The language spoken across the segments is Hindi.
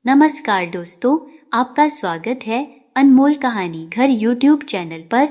नमस्कार दोस्तों, आपका स्वागत है अनमोल कहानी घर यूट्यूब चैनल पर।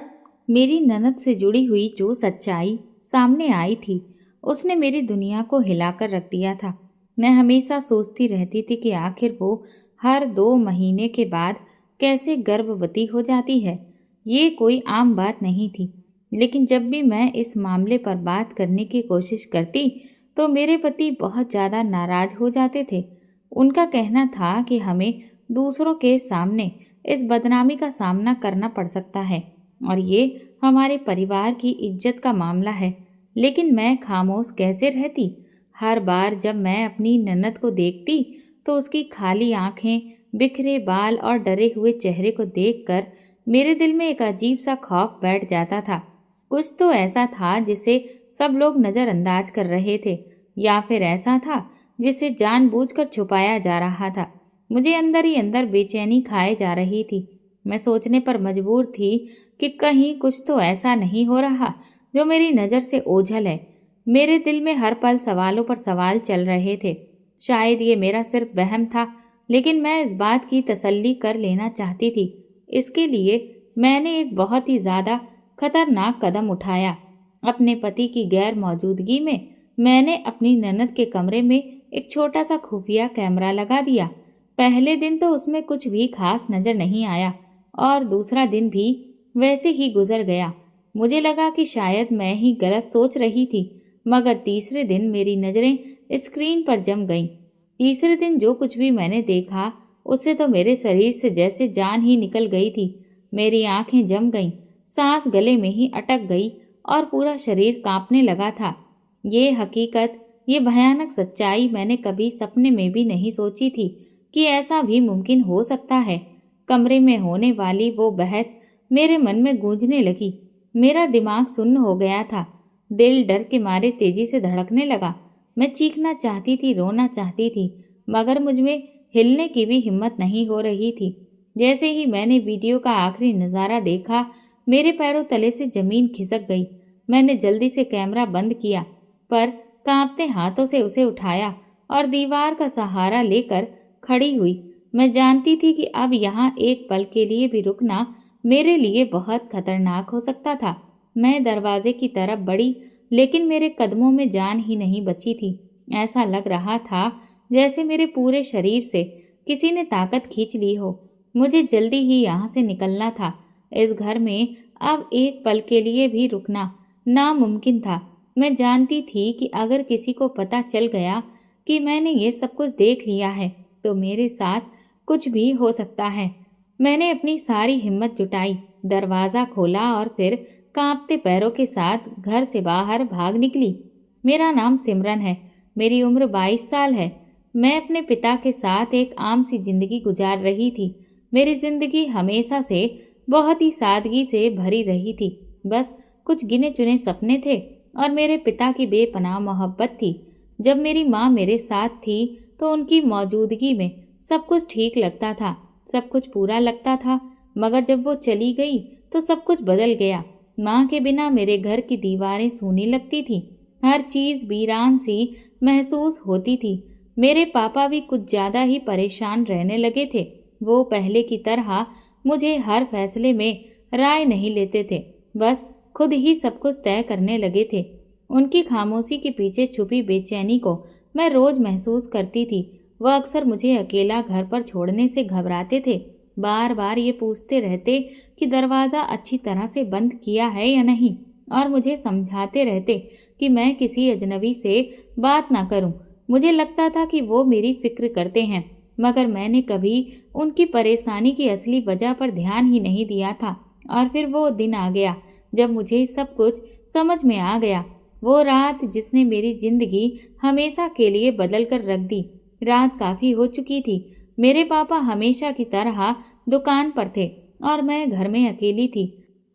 मेरी ननद से जुड़ी हुई जो सच्चाई सामने आई थी उसने मेरी दुनिया को हिलाकर रख दिया था। मैं हमेशा सोचती रहती थी कि आखिर वो हर 2 महीने के बाद कैसे गर्भवती हो जाती है। ये कोई आम बात नहीं थी, लेकिन जब भी मैं इस मामले पर बात करने की कोशिश करती तो मेरे पति बहुत ज़्यादा नाराज हो जाते थे। उनका कहना था कि हमें दूसरों के सामने इस बदनामी का सामना करना पड़ सकता है और ये हमारे परिवार की इज्जत का मामला है। लेकिन मैं खामोश कैसे रहती। हर बार जब मैं अपनी ननद को देखती तो उसकी खाली आंखें, बिखरे बाल और डरे हुए चेहरे को देखकर मेरे दिल में एक अजीब सा खौफ बैठ जाता था। कुछ तो ऐसा था जिसे सब लोग नज़रअंदाज कर रहे थे, या फिर ऐसा था जिसे जानबूझकर छुपाया जा रहा था। मुझे अंदर ही अंदर बेचैनी खाए जा रही थी। मैं सोचने पर मजबूर थी कि कहीं कुछ तो ऐसा नहीं हो रहा जो मेरी नज़र से ओझल है। मेरे दिल में हर पल सवालों पर सवाल चल रहे थे। शायद ये मेरा सिर्फ वहम था, लेकिन मैं इस बात की तसल्ली कर लेना चाहती थी। इसके लिए मैंने एक बहुत ही ज़्यादा खतरनाक कदम उठाया। अपने पति की गैर मौजूदगी में मैंने अपनी ननद के कमरे में एक छोटा सा खुफिया कैमरा लगा दिया। पहले दिन तो उसमें कुछ भी खास नज़र नहीं आया और दूसरा दिन भी वैसे ही गुजर गया। मुझे लगा कि शायद मैं ही गलत सोच रही थी, मगर तीसरे दिन मेरी नज़रें स्क्रीन पर जम गईं। तीसरे दिन जो कुछ भी मैंने देखा उससे तो मेरे शरीर से जैसे जान ही निकल गई थी। मेरी आंखें जम गईं, सांस गले में ही अटक गई और पूरा शरीर कांपने लगा था। ये हकीकत, ये भयानक सच्चाई मैंने कभी सपने में भी नहीं सोची थी कि ऐसा भी मुमकिन हो सकता है। कमरे में होने वाली वो बहस मेरे मन में गूंजने लगी। मेरा दिमाग सुन्न हो गया था। दिल डर के मारे तेजी से धड़कने लगा। मैं चीखना चाहती थी, रोना चाहती थी, मगर मुझमें हिलने की भी हिम्मत नहीं हो रही थी। जैसे ही मैंने वीडियो का आखिरी नज़ारा देखा, मेरे पैरों तले से जमीन खिसक गई। मैंने जल्दी से कैमरा बंद किया, पर कांपते हाथों से उसे उठाया और दीवार का सहारा लेकर खड़ी हुई। मैं जानती थी कि अब यहाँ एक पल के लिए भी रुकना मेरे लिए बहुत खतरनाक हो सकता था। मैं दरवाजे की तरफ बढ़ी, लेकिन मेरे कदमों में जान ही नहीं बची थी। ऐसा लग रहा था जैसे मेरे पूरे शरीर से किसी ने ताकत खींच ली हो। मुझे जल्दी ही यहाँ से निकलना था। इस घर में अब एक पल के लिए भी रुकना नामुमकिन था। मैं जानती थी कि अगर किसी को पता चल गया कि मैंने ये सब कुछ देख लिया है तो मेरे साथ कुछ भी हो सकता है। मैंने अपनी सारी हिम्मत जुटाई, दरवाज़ा खोला और फिर कांपते पैरों के साथ घर से बाहर भाग निकली। मेरा नाम सिमरन है, मेरी उम्र 22 साल है। मैं अपने पिता के साथ एक आम सी जिंदगी गुजार रही थी। मेरी जिंदगी हमेशा से बहुत ही सादगी से भरी रही थी। बस कुछ गिने चुने सपने थे और मेरे पिता की बेपनाह मोहब्बत थी। जब मेरी माँ मेरे साथ थी तो उनकी मौजूदगी में सब कुछ ठीक लगता था, सब कुछ पूरा लगता था। मगर जब वो चली गई तो सब कुछ बदल गया। माँ के बिना मेरे घर की दीवारें सूनी लगती थी, हर चीज़ वीरान सी महसूस होती थी। मेरे पापा भी कुछ ज़्यादा ही परेशान रहने लगे थे। वो पहले की तरह मुझे हर फैसले में राय नहीं लेते थे, बस खुद ही सब कुछ तय करने लगे थे। उनकी खामोशी के पीछे छुपी बेचैनी को मैं रोज महसूस करती थी। वह अक्सर मुझे अकेला घर पर छोड़ने से घबराते थे। बार बार ये पूछते रहते कि दरवाज़ा अच्छी तरह से बंद किया है या नहीं, और मुझे समझाते रहते कि मैं किसी अजनबी से बात ना करूं। मुझे लगता था कि वो मेरी फिक्र करते हैं, मगर मैंने कभी उनकी परेशानी की असली वजह पर ध्यान ही नहीं दिया था। और फिर वो दिन आ गया जब मुझे सब कुछ समझ में आ गया। वो रात जिसने मेरी जिंदगी हमेशा के लिए बदल कर रख दी। रात काफ़ी हो चुकी थी। मेरे पापा हमेशा की तरह दुकान पर थे और मैं घर में अकेली थी।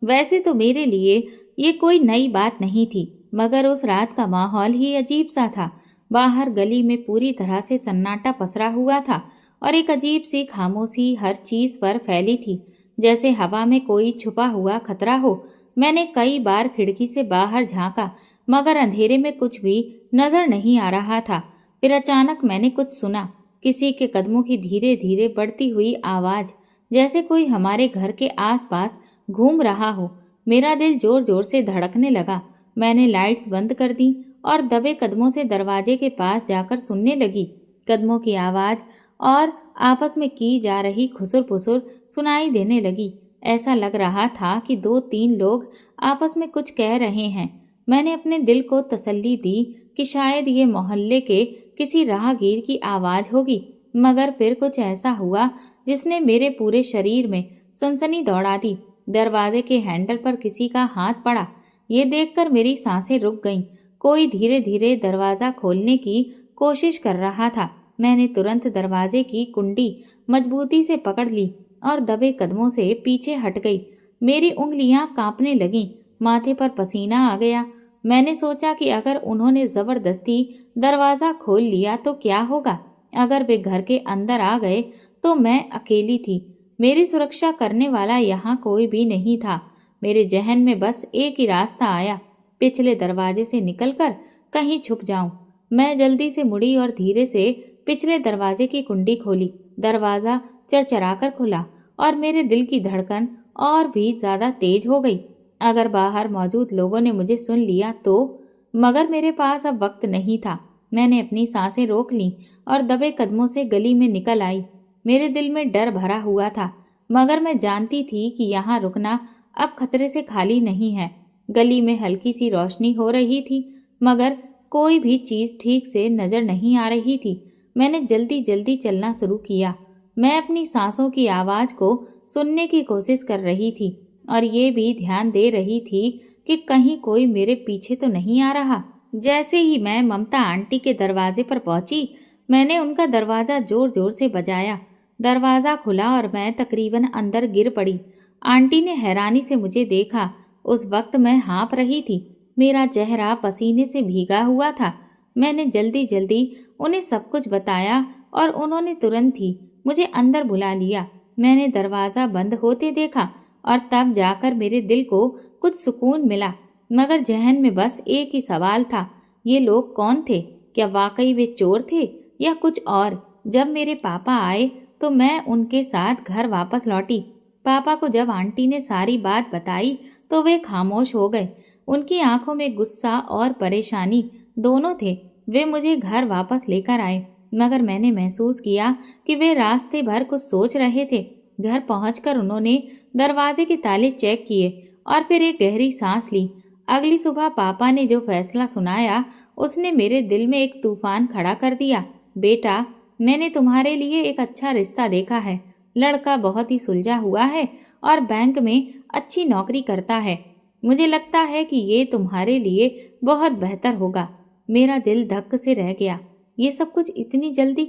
वैसे तो मेरे लिए ये कोई नई बात नहीं थी, मगर उस रात का माहौल ही अजीब सा था। बाहर गली में पूरी तरह से सन्नाटा पसरा हुआ था और एक अजीब सी खामोशी हर चीज़ पर फैली थी, जैसे हवा में कोई छुपा हुआ खतरा हो। मैंने कई बार खिड़की से बाहर झांका, मगर अंधेरे में कुछ भी नजर नहीं आ रहा था। फिर अचानक मैंने कुछ सुना। किसी के कदमों की धीरे धीरे बढ़ती हुई आवाज़, जैसे कोई हमारे घर के आसपास घूम रहा हो। मेरा दिल जोर जोर से धड़कने लगा। मैंने लाइट्स बंद कर दी और दबे कदमों से दरवाजे के पास जाकर सुनने लगी। कदमों की आवाज़ और आपस में की जा रही खुसुर फुसुर सुनाई देने लगी। ऐसा लग रहा था कि 2-3 लोग आपस में कुछ कह रहे हैं। मैंने अपने दिल को तसल्ली दी कि शायद ये मोहल्ले के किसी राहगीर की आवाज़ होगी, मगर फिर कुछ ऐसा हुआ जिसने मेरे पूरे शरीर में सनसनी दौड़ा दी। दरवाजे के हैंडल पर किसी का हाथ पड़ा। ये देखकर मेरी सांसें रुक गईं। कोई धीरे धीरे दरवाज़ा खोलने की कोशिश कर रहा था। मैंने तुरंत दरवाजे की कुंडी मजबूती से पकड़ ली और दबे कदमों से पीछे हट गई। मेरी उंगलियां कांपने लगीं, माथे पर पसीना आ गया। मैंने सोचा कि अगर उन्होंने ज़बरदस्ती दरवाज़ा खोल लिया तो क्या होगा। अगर वे घर के अंदर आ गए तो मैं अकेली थी। मेरी सुरक्षा करने वाला यहाँ कोई भी नहीं था। मेरे जहन में बस एक ही रास्ता आया, पिछले दरवाजे से निकलकर कहीं छुप जाऊं। मैं जल्दी से मुड़ी और धीरे से पिछले दरवाजे की कुंडी खोली। दरवाज़ा चरचराकर खुला और मेरे दिल की धड़कन और भी ज़्यादा तेज हो गई। अगर बाहर मौजूद लोगों ने मुझे सुन लिया तो, मगर मेरे पास अब वक्त नहीं था। मैंने अपनी सांसें रोक लीं और दबे कदमों से गली में निकल आई। मेरे दिल में डर भरा हुआ था, मगर मैं जानती थी कि यहाँ रुकना अब खतरे से खाली नहीं है। गली में हल्की सी रोशनी हो रही थी, मगर कोई भी चीज़ ठीक से नज़र नहीं आ रही थी। मैंने जल्दी जल्दी चलना शुरू किया। मैं अपनी सांसों की आवाज़ को सुनने की कोशिश कर रही थी और ये भी ध्यान दे रही थी कि कहीं कोई मेरे पीछे तो नहीं आ रहा। जैसे ही मैं ममता आंटी के दरवाजे पर पहुंची, मैंने उनका दरवाज़ा जोर जोर से बजाया। दरवाज़ा खुला और मैं तकरीबन अंदर गिर पड़ी। आंटी ने हैरानी से मुझे देखा। उस वक्त मैं हाँफ रही थी, मेरा चेहरा पसीने से भीगा हुआ था। मैंने जल्दी जल्दी उन्हें सब कुछ बताया और उन्होंने तुरंत ही मुझे अंदर बुला लिया। मैंने दरवाज़ा बंद होते देखा और तब जाकर मेरे दिल को कुछ सुकून मिला, मगर जहन में बस एक ही सवाल था, ये लोग कौन थे? क्या वाकई वे चोर थे या कुछ और? जब मेरे पापा आए तो मैं उनके साथ घर वापस लौटी। पापा को जब आंटी ने सारी बात बताई तो वे खामोश हो गए। उनकी आंखों में गुस्सा और परेशानी दोनों थे। वे मुझे घर वापस लेकर आए, मगर मैंने महसूस किया कि वे रास्ते भर कुछ सोच रहे थे। घर पहुंचकर उन्होंने दरवाजे के ताले चेक किए और फिर एक गहरी सांस ली। अगली सुबह पापा ने जो फैसला सुनाया उसने मेरे दिल में एक तूफान खड़ा कर दिया। बेटा, मैंने तुम्हारे लिए एक अच्छा रिश्ता देखा है। लड़का बहुत ही सुलझा हुआ है और बैंक में अच्छी नौकरी करता है। मुझे लगता है कि ये तुम्हारे लिए बहुत बेहतर होगा। मेरा दिल धक से रह गया। ये सब कुछ इतनी जल्दी?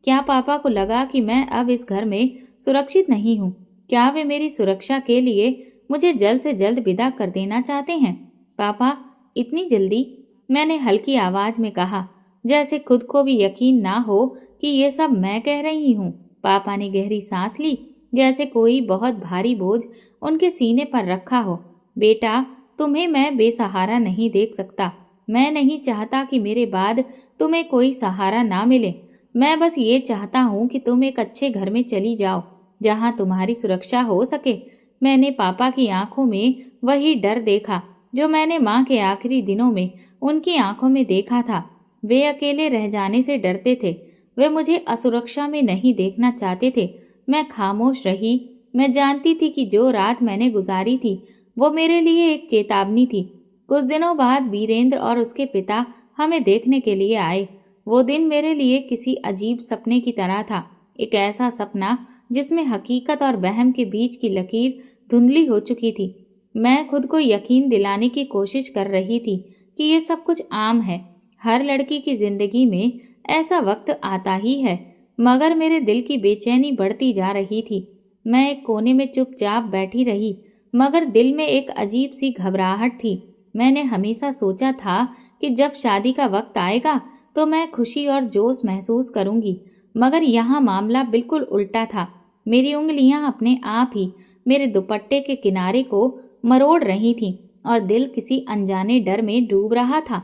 क्या पापा को लगा कि मैं अब इस घर में सुरक्षित नहीं हूँ? क्या वे मेरी सुरक्षा के लिए मुझे जल्द से जल्द विदा कर देना चाहते हैं? पापा, इतनी जल्दी? मैंने हल्की आवाज में कहा, जैसे खुद को भी यकीन ना हो कि ये सब मैं कह रही हूँ। पापा ने गहरी सांस ली, जैसे कोई बहुत भारी बोझ उनके सीने पर रखा हो। बेटा, तुम्हें मैं बेसहारा नहीं देख सकता। मैं नहीं चाहता कि मेरे बाद तुम्हें कोई सहारा ना मिले। मैं बस ये चाहता हूँ कि तुम एक अच्छे घर में चली जाओ जहाँ तुम्हारी सुरक्षा हो सके। मैंने पापा की आंखों में वही डर देखा जो मैंने माँ के आखिरी दिनों में उनकी आंखों में देखा था। वे अकेले रह जाने से डरते थे। वे मुझे असुरक्षा में नहीं देखना चाहते थे। मैं खामोश रही। मैं जानती थी कि जो रात मैंने गुजारी थी वो मेरे लिए एक चेतावनी थी। कुछ दिनों बाद वीरेंद्र और उसके पिता हमें देखने के लिए आए। वो दिन मेरे लिए किसी अजीब सपने की तरह था। एक ऐसा सपना जिसमें हकीकत और वहम के बीच की लकीर धुंधली हो चुकी थी। मैं खुद को यकीन दिलाने की कोशिश कर रही थी कि ये सब कुछ आम है। हर लड़की की जिंदगी में ऐसा वक्त आता ही है, मगर मेरे दिल की बेचैनी बढ़ती जा रही थी। मैं एक कोने में चुपचाप बैठी रही, मगर दिल में एक अजीब सी घबराहट थी। मैंने हमेशा सोचा था कि जब शादी का वक्त आएगा तो मैं खुशी और जोश महसूस करूंगी, मगर यहाँ मामला बिल्कुल उल्टा था। मेरी उंगलियां अपने आप ही मेरे दुपट्टे के किनारे को मरोड़ रही थीं और दिल किसी अनजाने डर में डूब रहा था।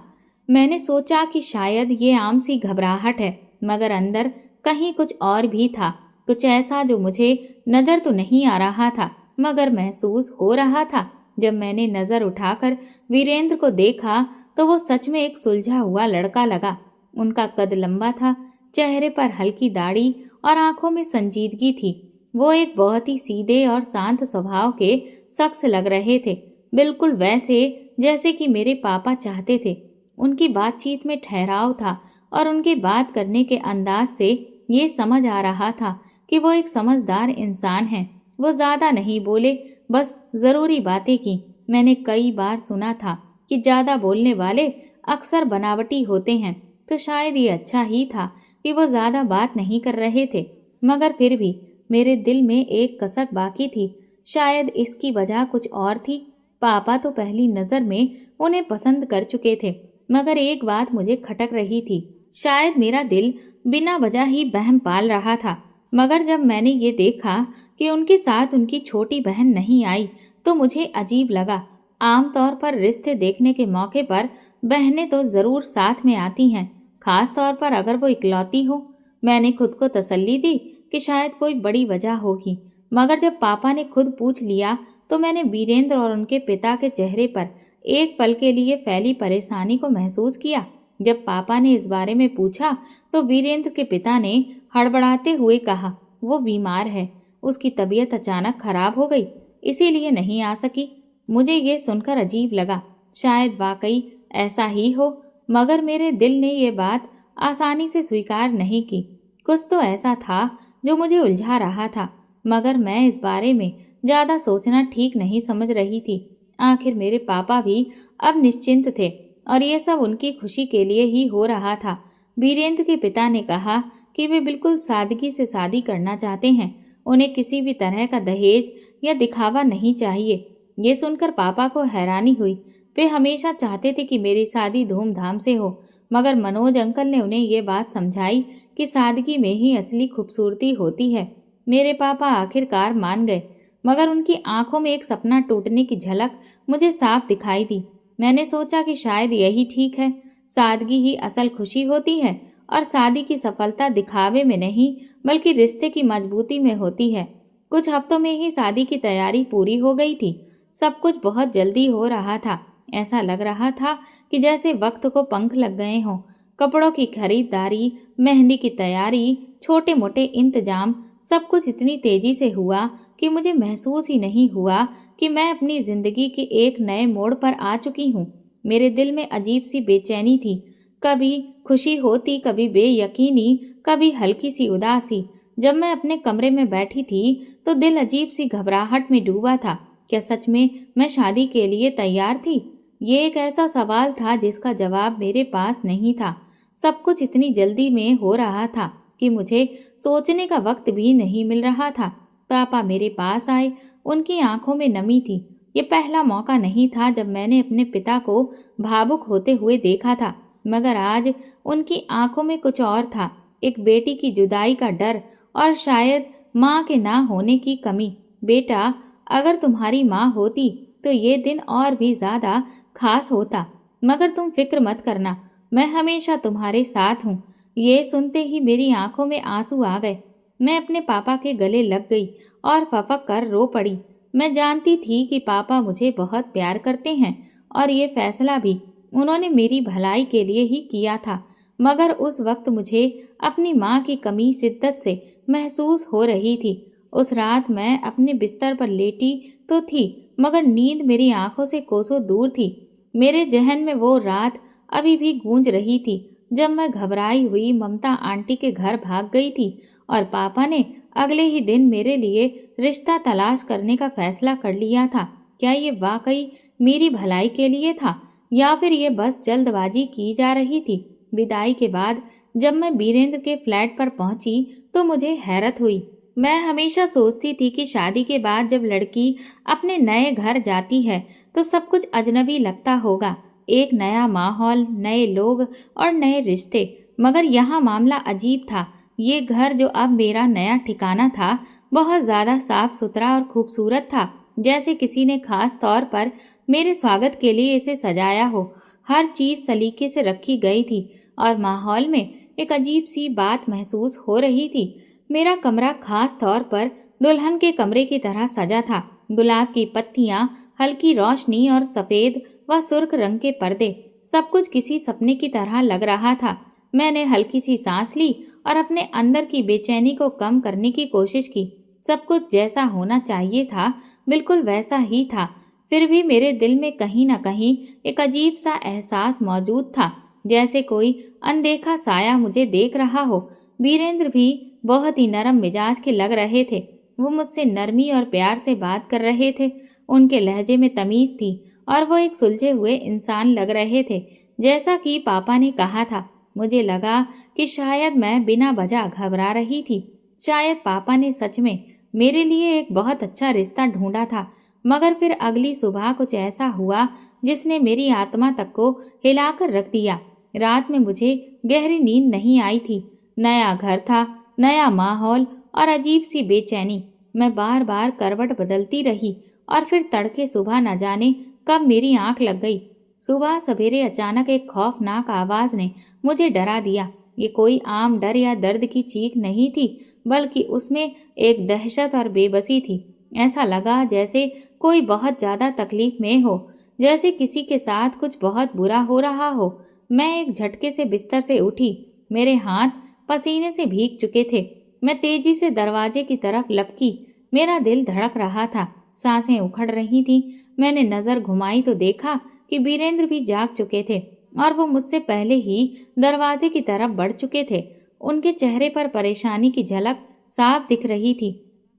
मैंने सोचा कि शायद ये आम सी घबराहट है, मगर अंदर कहीं कुछ और भी था, कुछ ऐसा जो मुझे नजर तो नहीं आ रहा था मगर महसूस हो रहा था। जब मैंने नजर उठाकर वीरेंद्र को देखा तो वो सच में एक सुलझा हुआ लड़का लगा। उनका कद लंबा था, चेहरे पर हल्की दाढ़ी और आंखों में संजीदगी थी। वो एक बहुत ही सीधे और शांत स्वभाव के शख्स लग रहे थे, बिल्कुल वैसे जैसे कि मेरे पापा चाहते थे। उनकी बातचीत में ठहराव था और उनके बात करने के अंदाज से ये समझ आ रहा था कि वो एक समझदार इंसान हैं। वो ज़्यादा नहीं बोले, बस ज़रूरी बातें की। मैंने कई बार सुना था कि ज़्यादा बोलने वाले अक्सर बनावटी होते हैं, तो शायद ये अच्छा ही था कि वो ज़्यादा बात नहीं कर रहे थे। मगर फिर भी मेरे दिल में एक कसक बाकी थी। शायद इसकी वजह कुछ और थी। पापा तो पहली नज़र में उन्हें पसंद कर चुके थे, मगर एक बात मुझे खटक रही थी। शायद मेरा दिल बिना वजह ही बहम पाल रहा था। मगर जब मैंने ये देखा कि उनके साथ उनकी छोटी बहन नहीं आई तो मुझे अजीब लगा। आमतौर पर रिश्ते देखने के मौके पर बहनें तो ज़रूर साथ में आती हैं, खास तौर पर अगर वो इकलौती हो। मैंने खुद को तसल्ली दी कि शायद कोई बड़ी वजह होगी, मगर जब पापा ने खुद पूछ लिया तो मैंने वीरेंद्र और उनके पिता के चेहरे पर एक पल के लिए फैली परेशानी को महसूस किया। जब पापा ने इस बारे में पूछा तो वीरेंद्र के पिता ने हड़बड़ाते हुए कहा, वो बीमार है, उसकी तबीयत अचानक खराब हो गई, इसीलिए नहीं आ सकी। मुझे ये सुनकर अजीब लगा, शायद वाकई ऐसा ही हो, मगर मेरे दिल ने ये बात आसानी से स्वीकार नहीं की। कुछ तो ऐसा था जो मुझे उलझा रहा था, मगर मैं इस बारे में ज़्यादा सोचना ठीक नहीं समझ रही थी। आखिर मेरे पापा भी अब निश्चिंत थे और ये सब उनकी खुशी के लिए ही हो रहा था। वीरेंद्र के पिता ने कहा कि वे बिल्कुल सादगी से शादी करना चाहते हैं, उन्हें किसी भी तरह का दहेज या दिखावा नहीं चाहिए। ये सुनकर पापा को हैरानी हुई। वे हमेशा चाहते थे कि मेरी शादी धूमधाम से हो, मगर मनोज अंकल ने उन्हें ये बात समझाई कि सादगी में ही असली खूबसूरती होती है। मेरे पापा आखिरकार मान गए, मगर उनकी आंखों में एक सपना टूटने की झलक मुझे साफ दिखाई दी। मैंने सोचा कि शायद यही ठीक है, सादगी ही असल खुशी होती है और शादी की सफलता दिखावे में नहीं बल्कि रिश्ते की मजबूती में होती है। कुछ हफ्तों में ही शादी की तैयारी पूरी हो गई थी। सब कुछ बहुत जल्दी हो रहा था। ऐसा लग रहा था कि जैसे वक्त को पंख लग गए हों। कपड़ों की खरीदारी, मेहंदी की तैयारी, छोटे मोटे इंतजाम, सब कुछ इतनी तेजी से हुआ कि मुझे महसूस ही नहीं हुआ कि मैं अपनी जिंदगी के एक नए मोड़ पर आ चुकी हूँ। मेरे दिल में अजीब सी बेचैनी थी, कभी खुशी होती, कभी बेयकीनी, कभी हल्की सी उदासी। जब मैं अपने कमरे में बैठी थी तो दिल अजीब सी घबराहट में डूबा था। क्या सच में मैं शादी के लिए तैयार थी? ये एक ऐसा सवाल था जिसका जवाब मेरे पास नहीं था। सब कुछ इतनी जल्दी में हो रहा था कि मुझे सोचने का वक्त भी नहीं मिल रहा था। पापा मेरे पास आए, उनकी आंखों में नमी थी। ये पहला मौका नहीं था जब मैंने अपने पिता को भावुक होते हुए देखा था, मगर आज उनकी आंखों में कुछ और था, एक बेटी की जुदाई का डर और शायद माँ के ना होने की कमी। बेटा, अगर तुम्हारी माँ होती तो ये दिन और भी ज़्यादा खास होता, मगर तुम फिक्र मत करना, मैं हमेशा तुम्हारे साथ हूँ। ये सुनते ही मेरी आंखों में आंसू आ गए। मैं अपने पापा के गले लग गई और फपक कर रो पड़ी। मैं जानती थी कि पापा मुझे बहुत प्यार करते हैं और ये फैसला भी उन्होंने मेरी भलाई के लिए ही किया था, मगर उस वक्त मुझे अपनी माँ की कमी शिद्दत से महसूस हो रही थी। उस रात मैं अपने बिस्तर पर लेटी तो थी, मगर नींद मेरी आंखों से कोसों दूर थी। मेरे जहन में वो रात अभी भी गूंज रही थी जब मैं घबराई हुई ममता आंटी के घर भाग गई थी और पापा ने अगले ही दिन मेरे लिए रिश्ता तलाश करने का फैसला कर लिया था। क्या ये वाकई मेरी भलाई के लिए था या फिर ये बस जल्दबाजी की जा रही थी? विदाई के बाद जब मैं वीरेंद्र के फ्लैट पर पहुंची तो मुझे हैरत हुई। मैं हमेशा सोचती थी कि शादी के बाद जब लड़की अपने नए घर जाती है तो सब कुछ अजनबी लगता होगा, एक नया माहौल, नए लोग और नए रिश्ते। मगर यहाँ मामला अजीब था। ये घर जो अब मेरा नया ठिकाना था बहुत ज़्यादा साफ सुथरा और खूबसूरत था, जैसे किसी ने खास तौर पर मेरे स्वागत के लिए इसे सजाया हो। हर चीज़ सलीके से रखी गई थी और माहौल में एक अजीब सी बात महसूस हो रही थी। मेरा कमरा खास तौर पर दुल्हन के कमरे की तरह सजा था। गुलाब की पत्तियां, हल्की रोशनी और सफेद व सुर्ख रंग के पर्दे, सब कुछ किसी सपने की तरह लग रहा था। मैंने हल्की सी सांस ली और अपने अंदर की बेचैनी को कम करने की कोशिश की। सब कुछ जैसा होना चाहिए था बिल्कुल वैसा ही था। फिर भी मेरे दिल में कहीं न कहीं एक अजीब सा एहसास मौजूद था, जैसे कोई अनदेखा साया मुझे देख रहा हो। वीरेंद्र भी बहुत ही नरम मिजाज के लग रहे थे। वो मुझसे नरमी और प्यार से बात कर रहे थे। उनके लहजे में तमीज थी और वो एक सुलझे हुए इंसान लग रहे थे, जैसा कि पापा ने कहा था। मुझे लगा कि शायद मैं बिना वजह घबरा रही थी। शायद पापा ने सच में मेरे लिए एक बहुत अच्छा रिश्ता ढूंढा था। मगर फिर अगली सुबह कुछ ऐसा हुआ जिसने मेरी आत्मा तक को हिलाकर रख दिया। रात में मुझे गहरी नींद नहीं आई थी। नया घर था, नया माहौल और अजीब सी बेचैनी। मैं बार बार करवट बदलती रही और फिर तड़के सुबह न जाने कब मेरी आंख लग गई। सुबह सवेरे अचानक एक खौफनाक आवाज ने मुझे डरा दिया। ये कोई आम डर या दर्द की चीख नहीं थी, बल्कि उसमें एक दहशत और बेबसी थी। ऐसा लगा जैसे कोई बहुत ज्यादा तकलीफ में हो, जैसे किसी के साथ कुछ बहुत बुरा हो रहा हो। मैं एक झटके से बिस्तर से उठी। मेरे हाथ पसीने से भीग चुके थे। मैं तेजी से दरवाजे की तरफ लपकी। मेरा दिल धड़क रहा था, सांसें उखड़ रही थीं। मैंने नजर घुमाई तो देखा कि वीरेंद्र भी जाग चुके थे और वो मुझसे पहले ही दरवाजे की तरफ बढ़ चुके थे। उनके चेहरे पर परेशानी की झलक साफ दिख रही थी।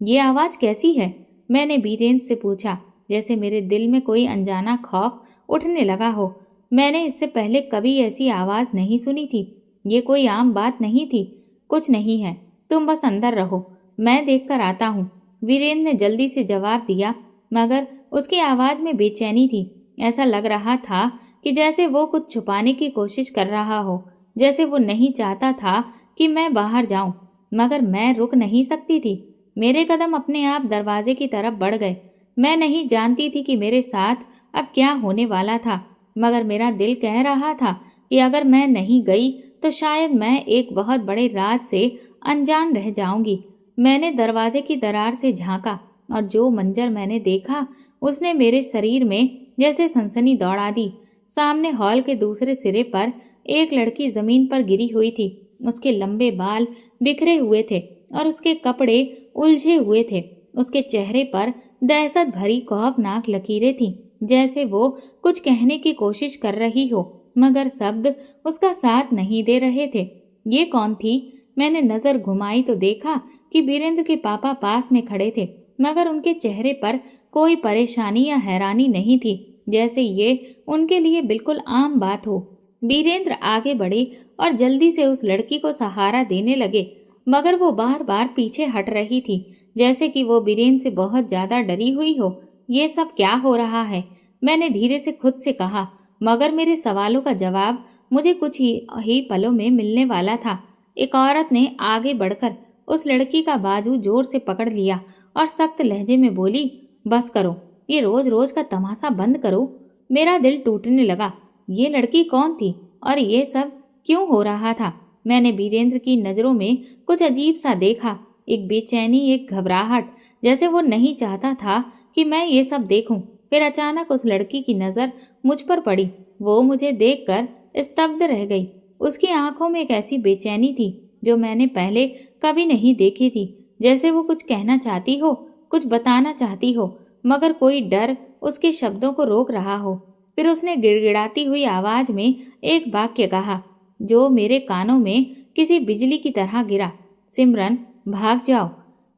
ये आवाज कैसी है? मैंने वीरेंद्र से पूछा, जैसे मेरे दिल में कोई अनजाना खौफ उठने लगा हो। मैंने इससे पहले कभी ऐसी आवाज नहीं सुनी थी। ये कोई आम बात नहीं थी। कुछ नहीं है, तुम बस अंदर रहो, मैं देखकर आता हूँ, वीरेंद्र ने जल्दी से जवाब दिया। मगर उसकी आवाज में बेचैनी थी। ऐसा लग रहा था कि जैसे वो कुछ छुपाने की कोशिश कर रहा हो, जैसे वो नहीं चाहता था कि मैं बाहर जाऊं। मगर मैं रुक नहीं सकती थी। मेरे कदम अपने आप दरवाजे की तरफ बढ़ गए। मैं नहीं जानती थी कि मेरे साथ अब क्या होने वाला था, मगर मेरा दिल कह रहा था कि अगर मैं नहीं गई तो शायद मैं एक बहुत बड़े राज से अनजान रह जाऊंगी। मैंने दरवाजे की दरार से झांका और जो मंजर मैंने देखा उसने मेरे शरीर में जैसे सनसनी दौड़ा दी। सामने हॉल के दूसरे सिरे पर एक लड़की जमीन पर गिरी हुई थी। उसके लंबे बाल बिखरे हुए थे और उसके कपड़े उलझे हुए थे। उसके चेहरे पर दहशत भरी खौफनाक लकीरें थीं, जैसे वो कुछ कहने की कोशिश कर रही हो, मगर शब्द उसका साथ नहीं दे रहे थे। ये कौन थी? मैंने नजर घुमाई तो देखा कि वीरेंद्र के पापा पास में खड़े थे, मगर उनके चेहरे पर कोई परेशानी या हैरानी नहीं थी, जैसे ये उनके लिए बिल्कुल आम बात हो। वीरेंद्र आगे बढ़े और जल्दी से उस लड़की को सहारा देने लगे, मगर वो बार बार पीछे हट रही थी, जैसे कि वो वीरेंद्र से बहुत ज्यादा डरी हुई हो। ये सब क्या हो रहा है? मैंने धीरे से खुद से कहा, मगर मेरे सवालों का जवाब मुझे कुछ ही पलों में मिलने वाला था। एक औरत ने आगे बढ़कर उस लड़की का बाजू जोर से पकड़ लिया और सख्त लहजे में बोली, बस करो, ये रोज रोज का तमाशा बंद करो। मेरा दिल टूटने लगा। ये लड़की कौन थी और ये सब क्यों हो रहा था? मैंने वीरेंद्र की नजरों में कुछ अजीब सा देखा, एक बेचैनी, एक घबराहट, जैसे वो नहीं चाहता था कि मैं ये सब देखूं। फिर अचानक उस लड़की की नजर मुझ पर पड़ी। वो मुझे देखकर स्तब्ध रह गई। उसकी आंखों में एक ऐसी बेचैनी थी जो मैंने पहले कभी नहीं देखी थी, जैसे वो कुछ कहना चाहती हो, कुछ बताना चाहती हो, मगर कोई डर उसके शब्दों को रोक रहा हो। फिर उसने गिड़गिड़ाती हुई आवाज में एक वाक्य कहा जो मेरे कानों में किसी बिजली की तरह गिरा, सिमरन भाग जाओ।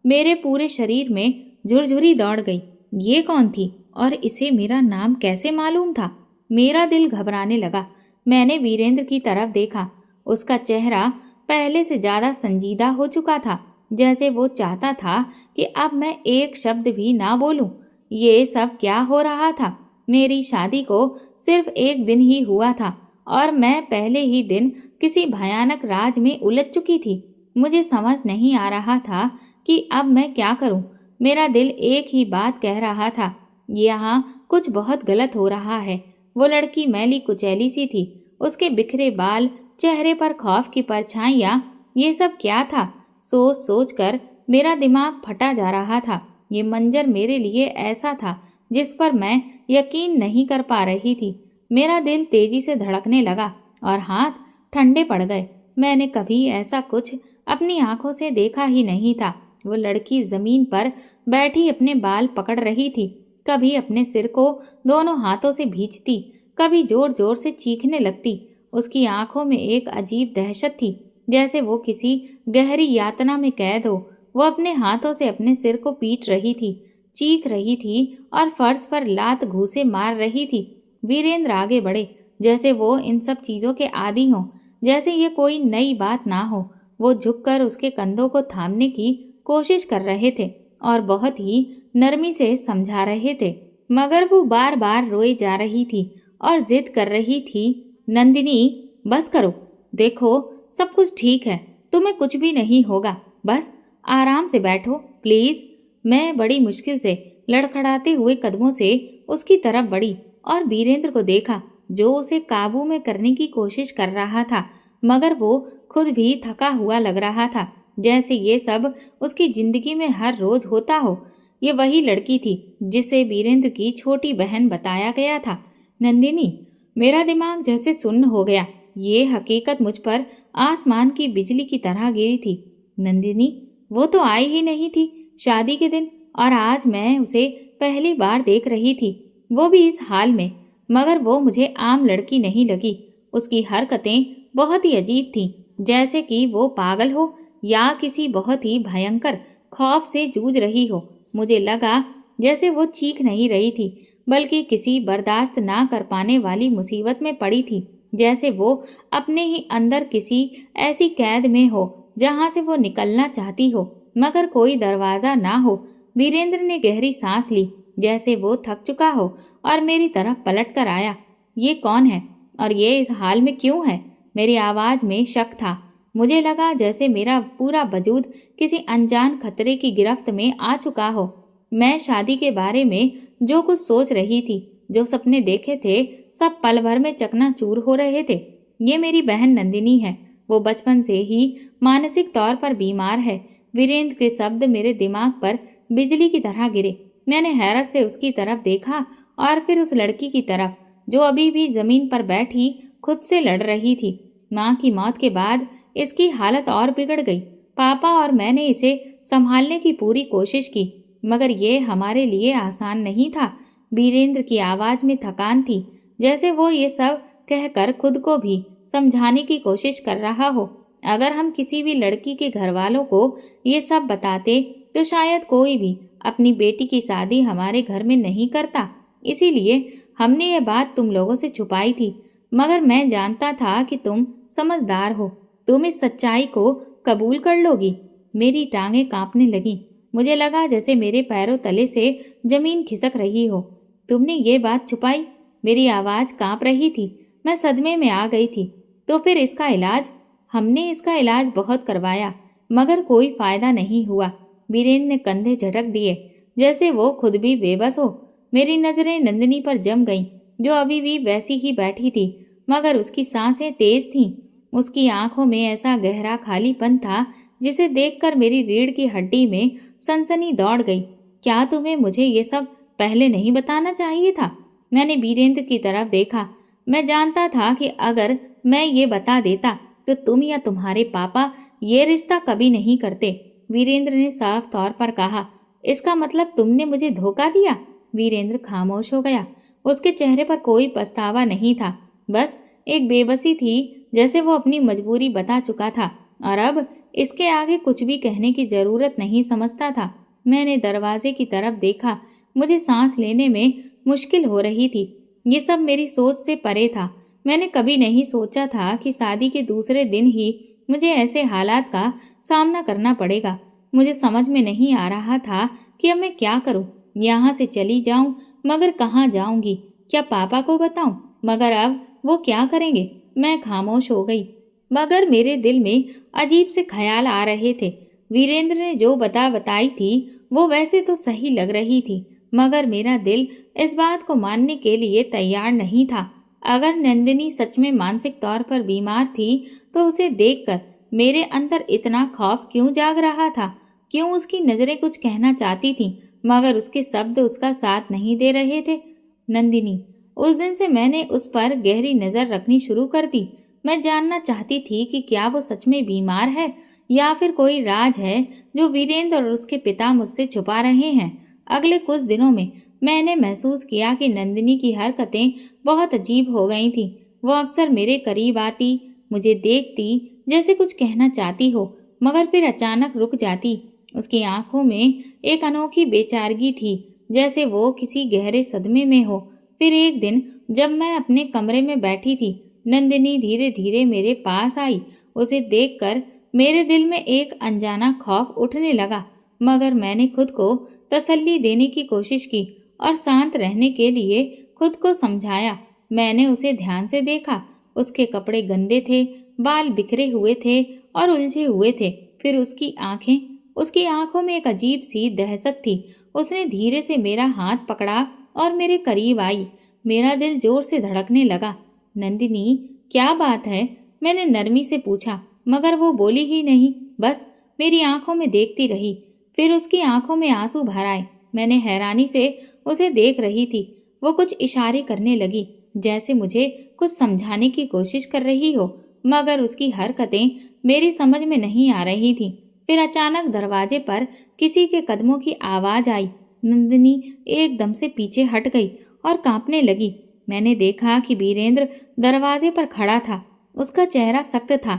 मेरे पूरे शरीर में झुरझुरी दौड़ गई। ये कौन थी और इसे मेरा नाम कैसे मालूम था? मेरा दिल घबराने लगा। मैंने वीरेंद्र की तरफ देखा। उसका चेहरा पहले से ज्यादा संजीदा हो चुका था, जैसे वो चाहता था कि अब मैं एक शब्द भी ना बोलूं। ये सब क्या हो रहा था? मेरी शादी को सिर्फ एक दिन ही हुआ था और मैं पहले ही दिन किसी भयानक राज में उलझ चुकी थी। मुझे समझ नहीं आ रहा था कि अब मैं क्या करूं। मेरा दिल एक ही बात कह रहा था, यहाँ कुछ बहुत गलत हो रहा है। वो लड़की मैली कुचैली सी थी। उसके बिखरे बाल चेहरे पर खौफ की परछाइयाँ, ये सब क्या था? सोच सोच कर मेरा दिमाग फटा जा रहा था। ये मंजर मेरे लिए ऐसा था जिस पर मैं यकीन नहीं कर पा रही थी। मेरा दिल तेजी से धड़कने लगा और हाथ ठंडे पड़ गए। मैंने कभी ऐसा कुछ अपनी आंखों से देखा ही नहीं था। वो लड़की जमीन पर बैठी अपने बाल पकड़ रही थी, कभी अपने सिर को दोनों हाथों से भींचती, कभी जोर जोर से चीखने लगती। उसकी आंखों में एक अजीब दहशत थी, जैसे वो किसी गहरी यातना में कैद हो। वो अपने हाथों से अपने सिर को पीट रही थी, चीख रही थी और फर्श पर लात घूंसे मार रही थी। वीरेंद्र आगे बढ़े, जैसे वो इन सब चीजों के आदी हों, जैसे ये कोई नई बात ना हो। वो झुककर उसके कंधों को थामने की कोशिश कर रहे थे और बहुत ही नरमी से समझा रहे थे, मगर वो बार बार रोए जा रही थी और जिद कर रही थी, नंदिनी बस करो, देखो सब कुछ ठीक है, तुम्हें कुछ भी नहीं होगा, बस आराम से बैठो प्लीज। मैं बड़ी मुश्किल से लड़खड़ाते हुए कदमों से उसकी तरफ बढ़ी और वीरेंद्र को देखा, जो उसे काबू में करने की कोशिश कर रहा था, मगर वो खुद भी थका हुआ लग रहा था, जैसे ये सब उसकी जिंदगी में हर रोज होता हो। ये वही लड़की थी जिसे वीरेंद्र की छोटी बहन बताया गया था। नंदिनी, मेरा दिमाग जैसे सुन्न हो गया। ये हकीकत मुझ पर आसमान की बिजली की तरह गिरी थी। नंदिनी, वो तो आई ही नहीं थी शादी के दिन, और आज मैं उसे पहली बार देख रही थी, वो भी इस हाल में। मगर वो मुझे आम लड़की नहीं लगी। उसकी हरकतें बहुत ही अजीब थीं, जैसे कि वो पागल हो या किसी बहुत ही भयंकर खौफ से जूझ रही हो। मुझे लगा जैसे वो चीख नहीं रही थी, बल्कि किसी बर्दाश्त ना कर पाने वाली मुसीबत में पड़ी थी, जैसे वो अपने ही अंदर किसी ऐसी कैद में हो जहां से वो निकलना चाहती हो, मगर कोई दरवाजा ना हो। वीरेंद्र ने गहरी सांस ली, जैसे वो थक चुका हो, और मेरी तरफ पलट कर आया। ये कौन है और ये इस हाल में क्यों है? मेरी आवाज में शक था। मुझे लगा जैसे मेरा पूरा वजूद किसी अनजान खतरे की गिरफ्त में आ चुका हो। मैं शादी के बारे में जो कुछ सोच रही थी, जो सपने देखे थे, सब पल भर में चकनाचूर हो रहे थे। ये मेरी बहन नंदिनी है। वो बचपन से ही मानसिक तौर पर बीमार है। वीरेंद्र के शब्द मेरे दिमाग पर बिजली की तरह गिरे। मैंने हैरत से उसकी तरफ देखा और फिर उस लड़की की तरफ, जो अभी भी जमीन पर बैठी खुद से लड़ रही थी। माँ की मौत के बाद इसकी हालत और बिगड़ गई। पापा और मैंने इसे संभालने की पूरी कोशिश की, मगर ये हमारे लिए आसान नहीं था। वीरेंद्र की आवाज में थकान थी, जैसे वो ये सब कहकर खुद को भी समझाने की कोशिश कर रहा हो। अगर हम किसी भी लड़की के घर वालों को ये सब बताते तो शायद कोई भी अपनी बेटी की शादी हमारे घर में नहीं करता। इसीलिए हमने ये बात तुम लोगों से छुपाई थी, मगर मैं जानता था कि तुम समझदार हो, तुम इस सच्चाई को कबूल कर लोगी। मेरी टांगें कांपने लगीं। मुझे लगा जैसे मेरे पैरों तले से जमीन खिसक रही हो। तुमने ये बात छुपाई? मेरी आवाज कांप रही थी। मैं सदमे में आ गई थी। तो फिर इसका इलाज? हमने इसका इलाज बहुत करवाया, मगर कोई फायदा नहीं हुआ। वीरेंद्र ने कंधे झटक दिए, जैसे वो खुद भी बेबस हो। मेरी नजरें नंदिनी पर जम गईं, जो अभी भी वैसी ही बैठी थी, मगर उसकी सांसें तेज थीं। उसकी आंखों में ऐसा गहरा खालीपन था जिसे देखकर मेरी रीढ़ की हड्डी में सनसनी दौड़ गई। क्या तुम्हें मुझे ये सब पहले नहीं बताना चाहिए था? मैंने वीरेंद्र की तरफ देखा। मैं जानता था कि अगर मैं ये बता देता तो तुम या तुम्हारे पापा ये रिश्ता कभी नहीं करते। वीरेंद्र ने साफ तौर पर कहा। इसका मतलब तुमने मुझे धोखा दिया? वीरेंद्र खामोश हो गया। उसके चेहरे पर कोई पछतावा नहीं था, बस एक बेबसी थी, जैसे वो अपनी मजबूरी बता चुका था और अब इसके आगे कुछ भी कहने की जरूरत नहीं समझता था। मैंने दरवाजे की तरफ देखा। मुझे सांस लेने में मुश्किल हो रही थी। ये सब मेरी सोच से परे था। मैंने कभी नहीं सोचा था कि शादी के दूसरे दिन ही मुझे ऐसे हालात का सामना करना पड़ेगा। मुझे समझ में नहीं आ रहा था कि अब मैं क्या करूं। यहाँ से चली जाऊं, मगर कहाँ जाऊंगी? क्या पापा को बताऊं? मगर अब वो क्या करेंगे? मैं खामोश हो गई, मगर मेरे दिल में अजीब से ख्याल आ रहे थे। वीरेंद्र ने जो बताई थी वो वैसे तो सही लग रही थी, मगर मेरा दिल इस बात को मानने के लिए तैयार नहीं था। अगर नंदिनी सच में मानसिक तौर पर बीमार थी तो उसे देखकर मेरे अंदर इतना खौफ क्यों जाग रहा था? क्यों उसकी नजरें कुछ कहना चाहती थीं, मगर उसके शब्द उसका साथ नहीं दे रहे थे? नंदिनी, उस दिन से मैंने उस पर गहरी नजर रखनी शुरू कर दी। मैं जानना चाहती थी कि क्या वो सच में बीमार है या फिर कोई राज है जो वीरेंद्र और उसके पिता मुझसे छुपा रहे हैं। अगले कुछ दिनों में मैंने महसूस किया कि नंदिनी की हरकतें बहुत अजीब हो गई थीं। वो अक्सर मेरे करीब आती, मुझे देखती, जैसे कुछ कहना चाहती हो, मगर फिर अचानक रुक जाती। उसकी आंखों में एक अनोखी बेचारगी थी, जैसे वो किसी गहरे सदमे में हो। फिर एक दिन जब मैं अपने कमरे में बैठी थी, नंदिनी धीरे धीरे मेरे पास आई। उसे देखकर मेरे दिल में एक अनजाना खौफ उठने लगा, मगर मैंने खुद को तसल्ली देने की कोशिश की और शांत रहने के लिए खुद को समझाया। मैंने उसे ध्यान से देखा। उसके कपड़े गंदे थे, बाल बिखरे हुए थे और उलझे हुए थे। फिर उसकी आंखों में एक अजीब सी दहशत थी। उसने धीरे से मेरा हाथ पकड़ा और मेरे करीब आई। मेरा दिल जोर से धड़कने लगा। नंदिनी, क्या बात है? मैंने नरमी से पूछा, मगर वो बोली ही नहीं, बस मेरी आंखों में देखती रही। फिर उसकी आंखों में आंसू भर आए। मैंने हैरानी से उसे देख रही थी। वो कुछ इशारे करने लगी, जैसे मुझे कुछ समझाने की कोशिश कर रही हो, मगर उसकी हरकतें मेरी समझ में नहीं आ रही थी। फिर अचानक दरवाजे पर किसी के कदमों की आवाज आई। नंदिनी एकदम से पीछे हट गई और कांपने लगी। मैंने देखा कि वीरेंद्र दरवाजे पर खड़ा था। उसका चेहरा सख्त था।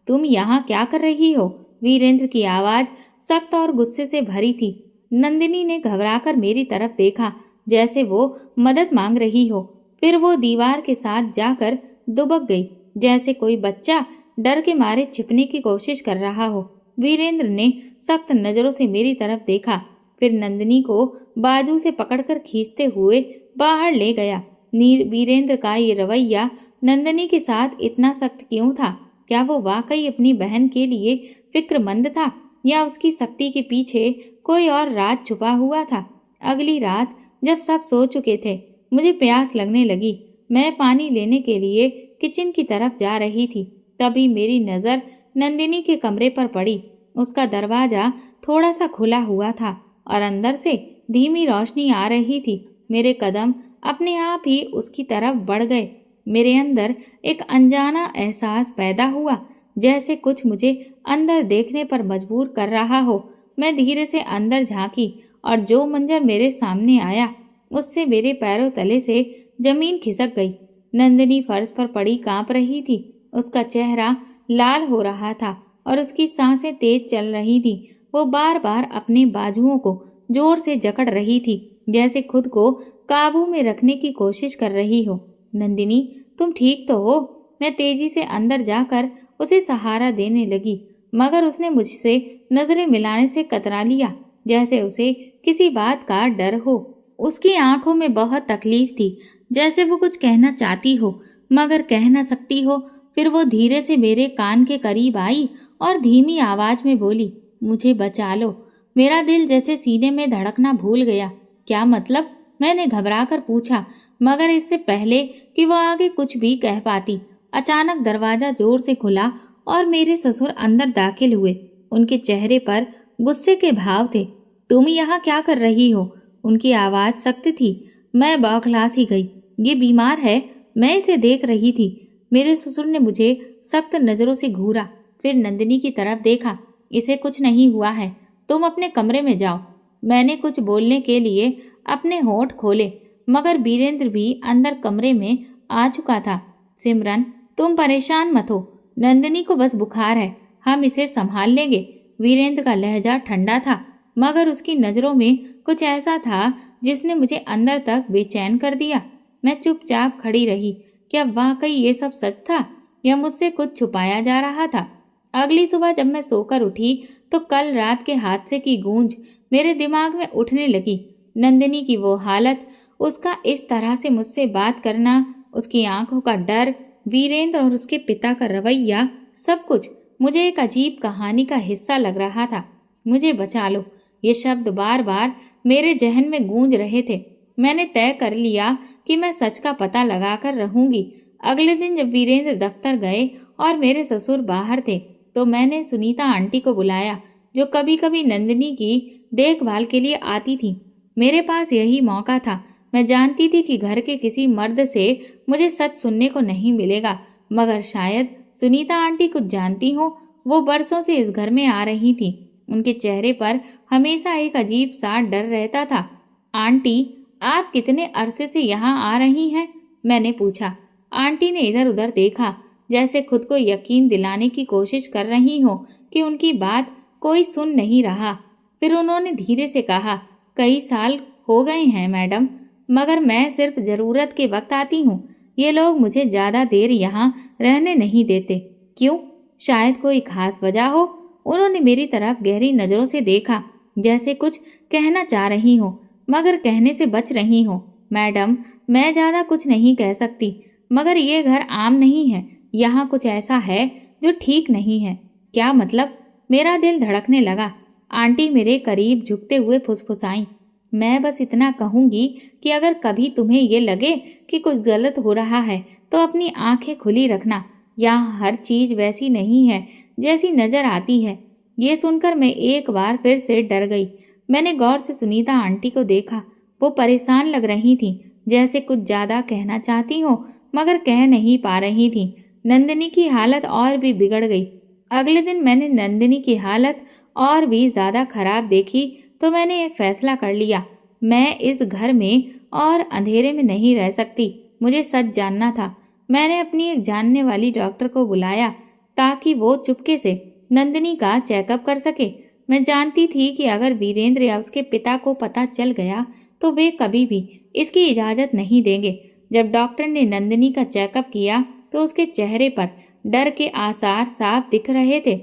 तुम यहाँ क्या कर रही हो? वीरेंद्र की आवाज सख्त और गुस्से से भरी थी। नंदिनी ने घबराकर मेरी तरफ देखा, जैसे वो मदद मांग रही हो। फिर वो दीवार के साथ जाकर दुबक गई, जैसे कोई बच्चा डर के मारे छिपने की कोशिश कर रहा हो। वीरेंद्र ने सख्त नजरों से मेरी तरफ देखा, फिर नंदिनी को बाजू से पकड़कर खींचते हुए बाहर ले गया। वीरेंद्र का ये रवैया नंदिनी के साथ इतना सख्त क्यों था? क्या वो वाकई अपनी बहन के लिए फिक्रमंद था या उसकी सख्ती के पीछे कोई और राज छुपा हुआ था? अगली रात जब सब सो चुके थे, मुझे प्यास लगने लगी। मैं पानी लेने के लिए किचन की तरफ जा रही थी। तभी मेरी नज़र नंदिनी के कमरे पर पड़ी। उसका दरवाजा थोड़ा सा खुला हुआ था और अंदर से धीमी रोशनी आ रही थी। मेरे कदम अपने आप ही उसकी तरफ बढ़ गए। मेरे अंदर एक अनजाना एहसास पैदा हुआ, जैसे कुछ मुझे अंदर देखने पर मजबूर कर रहा हो। मैं धीरे से अंदर झांकी और जो मंजर मेरे सामने आया, उससे मेरे पैरों तले से जमीन खिसक गई। नंदिनी फर्श पर पड़ी कांप रही थी। उसका चेहरा लाल हो रहा था और उसकी सांसें तेज चल रही थी। वो बार बार अपने बाजुओं को जोर से जकड़ रही थी, जैसे खुद को काबू में रखने की कोशिश कर रही हो। नंदिनी, तुम ठीक तो हो? मैं तेजी से अंदर जाकर उसे सहारा देने लगी, मगर उसने मुझसे नजरें मिलाने से कतरा लिया, जैसे उसे किसी बात का डर हो। उसकी आंखों में बहुत तकलीफ थी, जैसे वो कुछ कहना चाहती हो मगर कह न सकती हो। फिर वो धीरे से मेरे कान के करीब आई और धीमी आवाज में बोली, मुझे बचा लो। मेरा दिल जैसे सीने में धड़कना भूल गया। क्या मतलब? मैंने घबराकर पूछा, मगर इससे पहले कि वह आगे कुछ भी कह पाती, अचानक दरवाजा जोर से खुला और मेरे ससुर अंदर दाखिल हुए। उनके चेहरे पर गुस्से के भाव थे। तुम यहाँ क्या कर रही हो? उनकी आवाज सख्त थी। मैं बौखला सी गई। ये बीमार है, मैं इसे देख रही थी। मेरे ससुर ने मुझे सख्त नजरों से घूरा, फिर नंदिनी की तरफ देखा। इसे कुछ नहीं हुआ है, तुम अपने कमरे में जाओ। मैंने कुछ बोलने के लिए अपने होंठ खोले, मगर वीरेंद्र भी अंदर कमरे में आ चुका था। सिमरन, तुम परेशान मत हो, नंदिनी को बस बुखार है, हम इसे संभाल लेंगे। वीरेंद्र का लहजा ठंडा था, मगर उसकी नजरों में कुछ ऐसा था जिसने मुझे अंदर तक बेचैन कर दिया। मैं चुपचाप खड़ी रही। क्या वाकई ये सब सच था या मुझसे कुछ छुपाया जा रहा था? अगली सुबह जब मैं सोकर उठी तो कल रात के हादसे की गूंज मेरे दिमाग में उठने लगी। नंदिनी की वो हालत, उसका इस तरह से मुझसे बात करना, उसकी आंखों का डर, वीरेंद्र और उसके पिता का रवैया, सब कुछ मुझे एक अजीब कहानी का हिस्सा लग रहा था। मुझे बचा लो, ये शब्द बार बार मेरे जहन में गूंज रहे थे। मैंने तय कर लिया कि मैं सच का पता लगाकर रहूंगी। अगले दिन जब वीरेंद्र दफ्तर गए और मेरे ससुर बाहर थे तो मैंने सुनीता आंटी को बुलाया, जो कभी कभी नंदिनी की देखभाल के लिए आती थी। मेरे पास यही मौका था। मैं जानती थी कि घर के किसी मर्द से मुझे सच सुनने को नहीं मिलेगा, मगर शायद सुनीता आंटी कुछ जानती हो। वो बरसों से इस घर में आ रही थी। उनके चेहरे पर हमेशा एक अजीब सा डर रहता था। आंटी, आप कितने अरसे से यहाँ आ रही हैं? मैंने पूछा। आंटी ने इधर उधर देखा, जैसे खुद को यकीन दिलाने की कोशिश कर रही हो कि उनकी बात कोई सुन नहीं रहा। फिर उन्होंने धीरे से कहा, कई साल हो गए हैं मैडम, मगर मैं सिर्फ ज़रूरत के वक्त आती हूँ। ये लोग मुझे ज़्यादा देर यहाँ रहने नहीं देते। क्यों? शायद कोई खास वजह हो। उन्होंने मेरी तरफ गहरी नज़रों से देखा, जैसे कुछ कहना चाह रही हो मगर कहने से बच रही हो। मैडम, मैं ज़्यादा कुछ नहीं कह सकती, मगर ये घर आम नहीं है। यहाँ कुछ ऐसा है जो ठीक नहीं है। क्या मतलब? मेरा दिल धड़कने लगा। आंटी मेरे करीब झुकते हुए फुसफुसाई, मैं बस इतना कहूँगी कि अगर कभी तुम्हें ये लगे कि कुछ गलत हो रहा है तो अपनी आंखें खुली रखना। यहाँ हर चीज़ वैसी नहीं है जैसी नज़र आती है। ये सुनकर मैं एक बार फिर से डर गई। मैंने गौर से सुनीता आंटी को देखा। वो परेशान लग रही थी, जैसे कुछ ज़्यादा कहना चाहती हो मगर कह नहीं पा रही थी। नंदिनी की हालत और भी बिगड़ गई। अगले दिन मैंने नंदिनी की हालत और भी ज़्यादा खराब देखी तो मैंने एक फैसला कर लिया। मैं इस घर में और अंधेरे में नहीं रह सकती। मुझे सच जानना था। मैंने अपनी एक जानने वाली डॉक्टर को बुलाया ताकि वो चुपके से नंदिनी का चेकअप कर सके। मैं जानती थी कि अगर वीरेंद्र या उसके पिता को पता चल गया तो वे कभी भी इसकी इजाज़त नहीं देंगे। जब डॉक्टर ने नंदिनी का चेकअप किया तो उसके चेहरे पर डर के आसार साफ दिख रहे थे।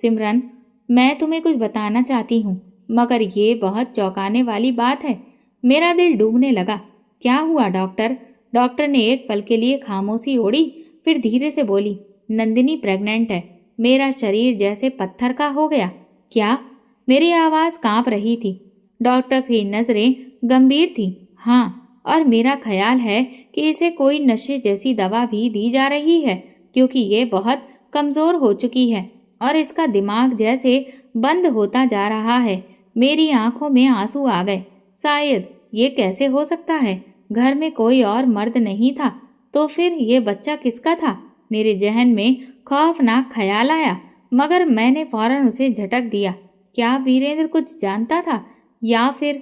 सिमरन, मैं तुम्हें कुछ बताना चाहती हूँ, मगर ये बहुत चौंकाने वाली बात है। मेरा दिल डूबने लगा। क्या हुआ डॉक्टर? डॉक्टर ने एक पल के लिए खामोशी ओढ़ी, फिर धीरे से बोली, नंदिनी प्रेग्नेंट है। मेरा शरीर जैसे पत्थर का हो गया। क्या? मेरी आवाज़ कांप रही थी। डॉक्टर की नज़रें गंभीर थी। हाँ, और मेरा ख्याल है कि इसे कोई नशे जैसी दवा भी दी जा रही है, क्योंकि ये बहुत कमज़ोर हो चुकी है और इसका दिमाग जैसे बंद होता जा रहा है। मेरी आंखों में आंसू आ गए। शायद ये कैसे हो सकता है? घर में कोई और मर्द नहीं था, तो फिर ये बच्चा किसका था? मेरे जहन में खौफनाक ख्याल आया, मगर मैंने फौरन उसे झटक दिया। क्या वीरेंद्र कुछ जानता था या फिर?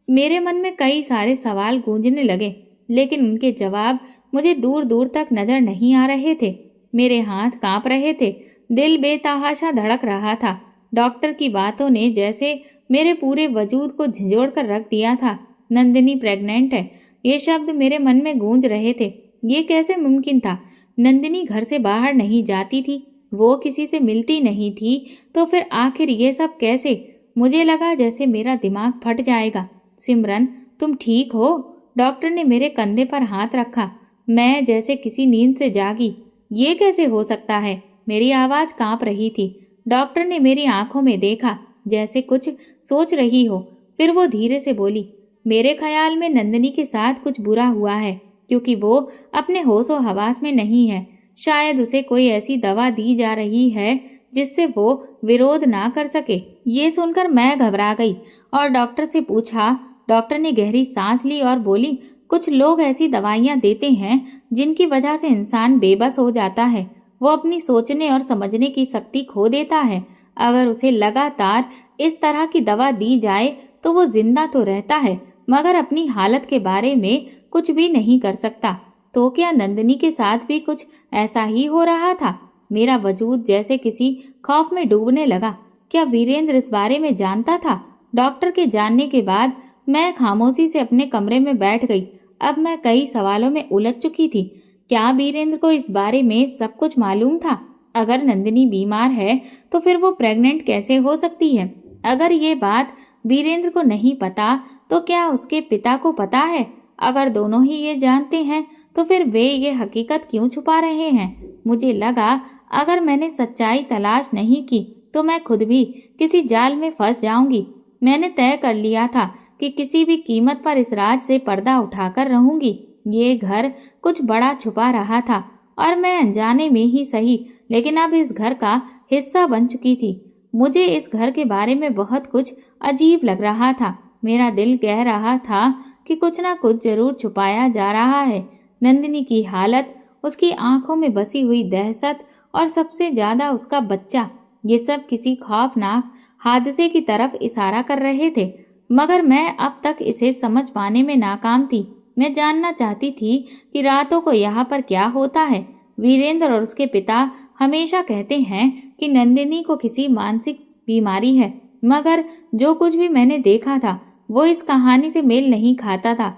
मेरे मन में कई सारे सवाल गूंजने लगे, लेकिन उनके जवाब मुझे दूर दूर तक नजर नहीं आ रहे थे। मेरे हाथ कांप रहे थे, दिल बेतहाशा धड़क रहा था। डॉक्टर की बातों ने जैसे मेरे पूरे वजूद को झंझोड़ कर रख दिया था। नंदिनी प्रेग्नेंट है, ये शब्द मेरे मन में गूंज रहे थे। ये कैसे मुमकिन था? नंदिनी घर से बाहर नहीं जाती थी, वो किसी से मिलती नहीं थी, तो फिर आखिर ये सब कैसे? मुझे लगा जैसे मेरा दिमाग फट जाएगा। सिमरन, तुम ठीक हो? डॉक्टर ने मेरे कंधे पर हाथ रखा। मैं जैसे किसी नींद से जागी। ये कैसे हो सकता है? मेरी आवाज़ कांप रही थी। डॉक्टर ने मेरी आंखों में देखा, जैसे कुछ सोच रही हो। फिर वो धीरे से बोली, मेरे ख्याल में नंदिनी के साथ कुछ बुरा हुआ है, क्योंकि वो अपने होशो हवास में नहीं है। शायद उसे कोई ऐसी दवा दी जा रही है जिससे वो विरोध ना कर सके। ये सुनकर मैं घबरा गई और डॉक्टर से पूछा। डॉक्टर ने गहरी सांस ली और बोली, कुछ लोग ऐसी दवाइयाँ देते हैं जिनकी वजह से इंसान बेबस हो जाता है। वो अपनी सोचने और समझने की शक्ति खो देता है। अगर उसे लगातार इस तरह की दवा दी जाए तो वो जिंदा तो रहता है, मगर अपनी हालत के बारे में कुछ भी नहीं कर सकता। तो क्या नंदिनी के साथ भी कुछ ऐसा ही हो रहा था? मेरा वजूद जैसे किसी खौफ में डूबने लगा। क्या वीरेंद्र इस बारे में जानता था? डॉक्टर के जानने के बाद मैं खामोशी से अपने कमरे में बैठ गई। अब मैं कई सवालों में उलझ चुकी थी। क्या वीरेंद्र को इस बारे में सब कुछ मालूम था? अगर नंदिनी बीमार है तो फिर वो प्रेग्नेंट कैसे हो सकती है? अगर ये बात वीरेंद्र को नहीं पता तो क्या उसके पिता को पता है? अगर दोनों ही ये जानते हैं तो फिर वे ये हकीकत क्यों छुपा रहे हैं? मुझे लगा अगर मैंने सच्चाई तलाश नहीं की तो मैं खुद भी किसी जाल में फंस जाऊंगी। मैंने तय कर लिया था कि किसी भी कीमत पर इस राज से पर्दा उठाकर रहूंगी। ये घर कुछ बड़ा छुपा रहा था और मैं अनजाने में ही सही लेकिन अब इस घर का हिस्सा बन चुकी थी। मुझे इस घर के बारे में बहुत कुछ अजीब लग रहा था। मेरा दिल कह रहा था कि कुछ ना कुछ जरूर छुपाया जा रहा है। नंदिनी की हालत, उसकी आंखों में बसी हुई दहशत और सबसे ज्यादा उसका बच्चा, ये सब किसी खौफनाक हादसे की तरफ इशारा कर रहे थे। मगर मैं अब तक इसे समझ पाने में नाकाम थी। मैं जानना चाहती थी कि रातों को यहाँ पर क्या होता है। वीरेंद्र और उसके पिता हमेशा कहते हैं कि नंदिनी को किसी मानसिक बीमारी है, मगर जो कुछ भी मैंने देखा था वो इस कहानी से मेल नहीं खाता था।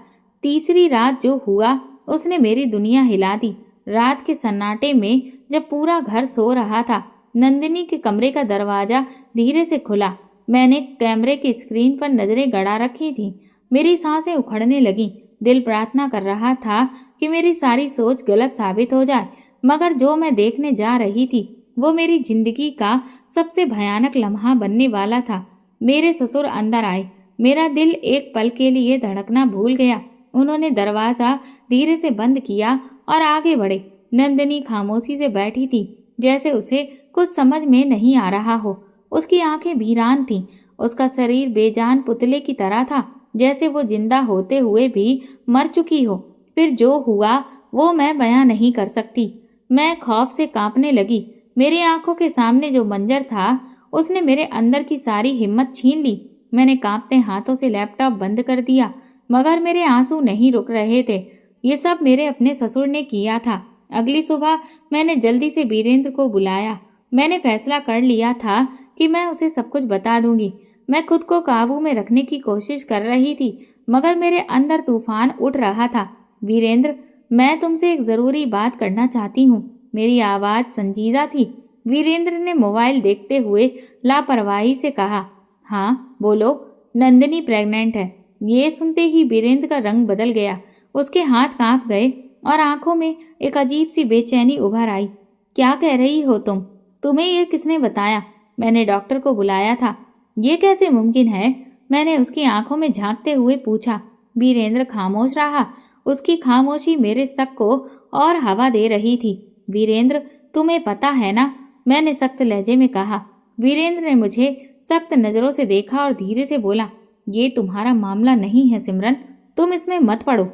तीसरी रात जो हुआ उसने मेरी दुनिया हिला दी। रात के सन्नाटे में जब पूरा घर सो रहा था, नंदिनी के कमरे का दरवाजा धीरे से खुला। मैंने कैमरे की स्क्रीन पर नजरें गड़ा रखी थी। मेरी सांसें उखड़ने लगीं। दिल प्रार्थना कर रहा था कि मेरी सारी सोच गलत साबित हो जाए, मगर जो मैं देखने जा रही थी वो मेरी जिंदगी का सबसे भयानक लम्हा बनने वाला था। मेरे ससुर अंदर आए। मेरा दिल एक पल के लिए धड़कना भूल गया। उन्होंने दरवाजा धीरे से बंद किया और आगे बढ़े। नंदिनी खामोशी से बैठी थी, जैसे उसे कुछ समझ में नहीं आ रहा हो। उसकी आंखें वीरान थीं। उसका शरीर बेजान पुतले की तरह था, जैसे वो जिंदा होते हुए भी मर चुकी हो। फिर जो हुआ वो मैं बयां नहीं कर सकती। मैं खौफ से कांपने लगी। मेरी आंखों के सामने जो मंजर था उसने मेरे अंदर की सारी हिम्मत छीन ली। मैंने कांपते हाथों से लैपटॉप बंद कर दिया, मगर मेरे आंसू नहीं रुक रहे थे। ये सब मेरे अपने ससुर ने किया था। अगली सुबह मैंने जल्दी से वीरेंद्र को बुलाया। मैंने फैसला कर लिया था कि मैं उसे सब कुछ बता दूंगी। मैं खुद को काबू में रखने की कोशिश कर रही थी, मगर मेरे अंदर तूफान उठ रहा था। वीरेंद्र, मैं तुमसे एक जरूरी बात करना चाहती हूँ। मेरी आवाज संजीदा थी। वीरेंद्र ने मोबाइल देखते हुए लापरवाही से कहा, हाँ बोलो। नंदिनी प्रेग्नेंट है। ये सुनते ही वीरेंद्र का रंग बदल गया। उसके हाथ कांप गए और आंखों में एक अजीब सी बेचैनी उभर आई। क्या कह रही हो तुम? तुम्हें ये किसने बताया? मैंने डॉक्टर को बुलाया था। ये कैसे मुमकिन है? मैंने उसकी आंखों में झांकते हुए पूछा। वीरेंद्र खामोश रहा। उसकी खामोशी मेरे शक को और हवा दे रही थी। वीरेंद्र, तुम्हें पता है ना? मैंने सख्त लहजे में कहा। वीरेंद्र ने मुझे सख्त नजरों से देखा और धीरे से बोला, ये तुम्हारा मामला नहीं है सिमरन, तुम इसमें मत पड़ो।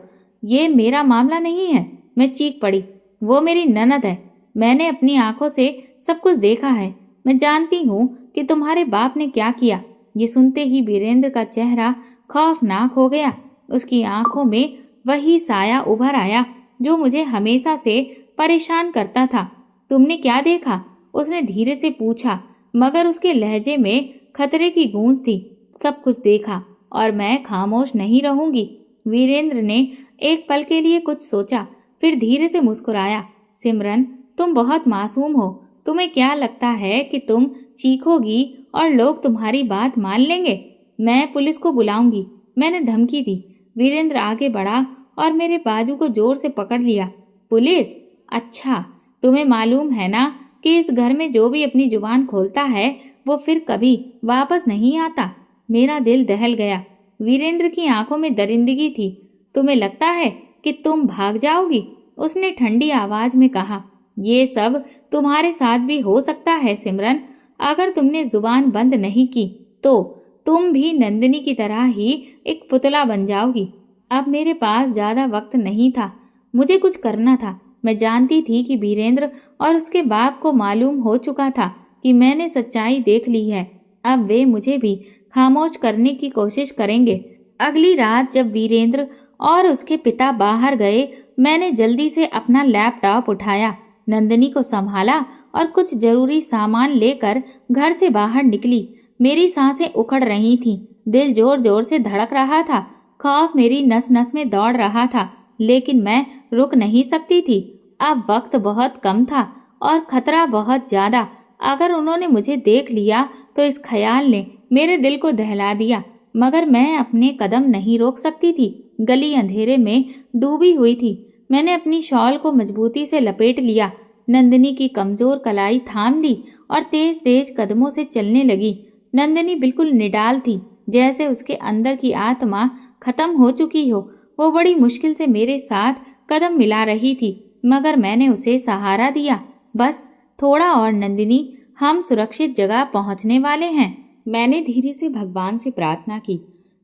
ये मेरा मामला नहीं है। मैं चीख पड़ी। वो मेरी ननद है। मैंने अपनी आंखों से सब कुछ देखा है। मैं जानती हूँ कि तुम्हारे बाप ने क्या किया। ये सुनते ही वीरेंद्र का चेहरा खौफनाक हो गया। उसकी आंखों में वही साया उभर आया जो मुझे हमेशा से परेशान करता था। तुमने क्या देखा? उसने धीरे से पूछा, मगर उसके लहजे में खतरे की गूंज थी। सब कुछ देखा और मैं खामोश नहीं रहूंगी। वीरेंद्र ने एक पल के लिए कुछ सोचा, फिर धीरे से मुस्कुराया। सिमरन, तुम बहुत मासूम हो। तुम्हें क्या लगता है कि तुम चीखोगी और लोग तुम्हारी बात मान लेंगे? मैं पुलिस को बुलाऊंगी, मैंने धमकी दी। वीरेंद्र आगे बढ़ा और मेरे बाजू को जोर से पकड़ लिया। पुलिस? अच्छा, तुम्हें मालूम है ना कि इस घर में जो भी अपनी जुबान खोलता है वो फिर कभी वापस नहीं आता। मेरा दिल दहल गया। वीरेंद्र की आंखों में दरिंदगी थी। तुम्हें लगता है कि तुम भाग जाओगी? उसने ठंडी आवाज में कहा। ये सब तुम्हारे साथ भी हो सकता है सिमरन। अगर तुमने जुबान बंद नहीं की तो तुम भी नंदिनी की तरह ही एक पुतला बन जाओगी। अब मेरे पास ज्यादा वक्त नहीं था। मुझे कुछ करना था। मैं जानती थी कि वीरेंद्र और उसके बाप को मालूम हो चुका था कि मैंने सच्चाई देख ली है। अब वे मुझे भी खामोश करने की कोशिश करेंगे। अगली रात जब वीरेंद्र और उसके पिता बाहर गए, मैंने जल्दी से अपना लैपटॉप उठाया, नंदिनी को संभाला और कुछ जरूरी सामान लेकर घर से बाहर निकली। मेरी सांसें उखड़ रही थीं, दिल जोर जोर से धड़क रहा था, खौफ मेरी नस नस में दौड़ रहा था, लेकिन मैं रुक नहीं सकती थी। अब वक्त बहुत कम था और खतरा बहुत ज्यादा। अगर उन्होंने मुझे देख लिया तो इस ख्याल ने मेरे दिल को दहला दिया, मगर मैं अपने कदम नहीं रोक सकती थी। गली अंधेरे में डूबी हुई थी। मैंने अपनी शॉल को मजबूती से लपेट लिया, नंदिनी की कमजोर कलाई थाम ली और तेज तेज कदमों से चलने लगी। नंदिनी बिल्कुल निडाल थी, जैसे उसके अंदर की आत्मा खत्म हो चुकी हो। वो बड़ी मुश्किल से मेरे साथ कदम मिला रही थी, मगर मैंने उसे सहारा दिया। बस थोड़ा और नंदिनी, हम सुरक्षित जगह पहुंचने वाले हैं। मैंने धीरे से भगवान से प्रार्थना की।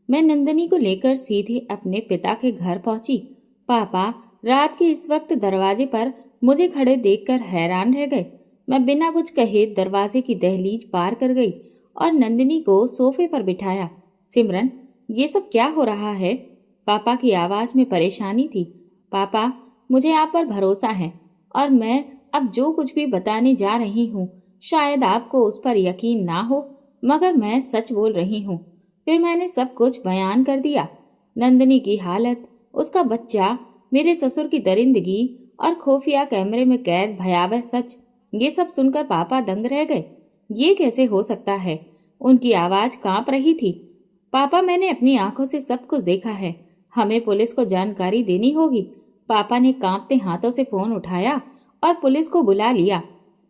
मैं नंदिनी को लेकर सीधे अपने पिता के घर पहुंची। पापा रात के इस वक्त दरवाजे पर मुझे खड़े देखकर हैरान रह गए। मैं बिना कुछ कहे दरवाजे की दहलीज पार कर गई और नंदिनी को सोफे पर बिठाया। सिमरन, ये सब क्या हो रहा है? पापा की आवाज में परेशानी थी। पापा, मुझे आप पर भरोसा है और मैं अब जो कुछ भी बताने जा रही हूँ शायद आपको उस पर यकीन ना हो, मगर मैं सच बोल रही हूँ। फिर मैंने सब कुछ बयान कर दिया। नंदिनी की हालत, उसका बच्चा, मेरे ससुर की दरिंदगी और खुफिया कैमरे में कैद भयावह सच, ये सब सुनकर पापा दंग रह गए। ये कैसे हो सकता है? उनकी आवाज कांप रही थी। पापा, मैंने अपनी आंखों से सब कुछ देखा है। हमें पुलिस को जानकारी देनी होगी। पापा ने कांपते हाथों से फोन उठाया और पुलिस को बुला लिया।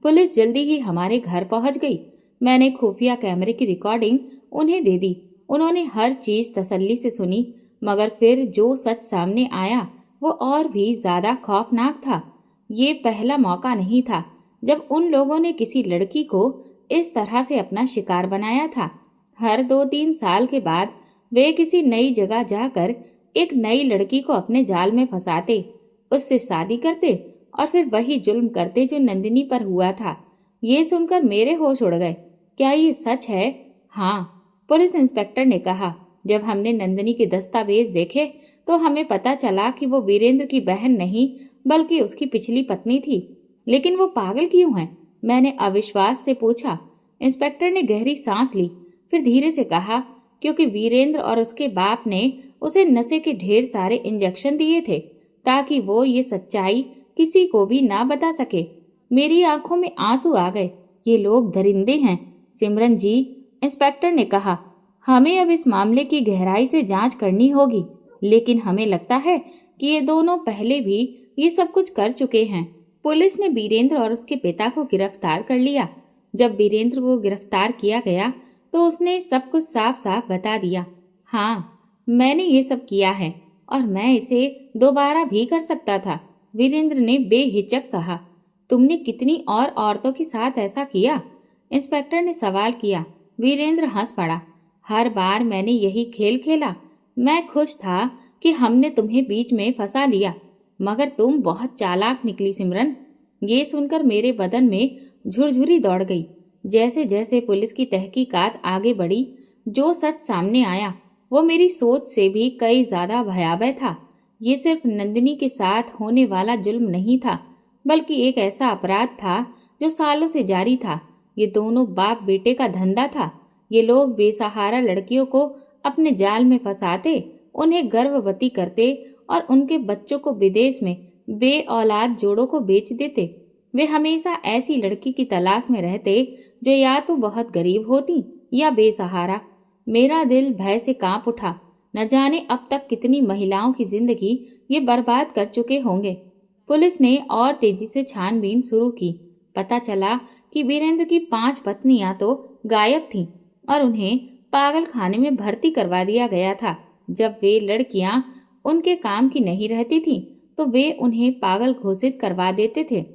पुलिस जल्दी ही हमारे घर पहुंच गई। मैंने खुफिया कैमरे की रिकॉर्डिंग उन्हें दे दी। उन्होंने हर चीज तसल्ली से सुनी, मगर फिर जो सच सामने आया वो और भी ज्यादा खौफनाक था। ये पहला मौका नहीं था जब उन लोगों ने किसी लड़की को इस तरह से अपना शिकार बनाया था। हर 2-3 साल के बाद वे किसी नई जगह जाकर एक नई लड़की को अपने जाल में फंसाते, उससे शादी करते और फिर वही जुल्म करते जो नंदिनी पर हुआ था। ये सुनकर मेरे होश उड़ गए। क्या ये सच है? हाँ, पुलिस इंस्पेक्टर ने कहा। जब हमने नंदिनी के दस्तावेज देखे तो हमें पता चला कि वो वीरेंद्र की बहन नहीं बल्कि उसकी पिछली पत्नी थी। लेकिन वो पागल क्यों है? मैंने अविश्वास से पूछा। इंस्पेक्टर ने गहरी सांस ली, फिर धीरे से कहा, क्योंकि वीरेंद्र और उसके बाप ने उसे नशे के ढेर सारे इंजेक्शन दिए थे ताकि वो ये सच्चाई किसी को भी ना बता सके। मेरी आंखों में आंसू आ गए। ये लोग दरिंदे हैं सिमरन जी, इंस्पेक्टर ने कहा। हमें अब इस मामले की गहराई से जांच करनी होगी, लेकिन हमें लगता है कि ये दोनों पहले भी ये सब कुछ कर चुके हैं। पुलिस ने वीरेंद्र और उसके पिता को गिरफ्तार कर लिया। जब वीरेंद्र को गिरफ्तार किया गया तो उसने सब कुछ साफ साफ बता दिया। हाँ, मैंने ये सब किया है और मैं इसे दोबारा भी कर सकता था, वीरेंद्र ने बेहिचक कहा। तुमने कितनी और औरतों के साथ ऐसा किया? इंस्पेक्टर ने सवाल किया। वीरेंद्र हंस पड़ा। हर बार मैंने यही खेल खेला। मैं खुश था कि हमने तुम्हें बीच में फंसा लिया, मगर तुम बहुत चालाक निकली सिमरन। ये सुनकर मेरे बदन में झुरझुरी दौड़ गई। जैसे जैसे पुलिस की तहकीकात आगे बढ़ी, जो सच सामने आया वो मेरी सोच से भी कई ज्यादा भयावह था। ये सिर्फ नंदिनी के साथ होने वाला जुल्म नहीं था, बल्कि एक ऐसा अपराध था जो सालों से जारी था। ये दोनों बाप बेटे का धंधा था। ये लोग बेसहारा लड़कियों को अपने जाल में फंसाते, उन्हें गर्भवती करते और उनके बच्चों को विदेश में बे औलाद जोड़ों को बेच देते। वे हमेशा ऐसी लड़की की तलाश में रहते जो या तो बहुत गरीब होती या बेसहारा। मेरा दिल भय से कांप उठा। न जाने अब तक कितनी महिलाओं की जिंदगी ये बर्बाद कर चुके होंगे। पुलिस ने और तेजी से छानबीन शुरू की। पता चला कि वीरेंद्र की 5 पत्नियां तो गायब थीं और उन्हें पागल खाने में भर्ती करवा दिया गया था। जब वे लड़कियां उनके काम की नहीं रहती थीं, तो वे उन्हें पागल घोषित करवा देते थे।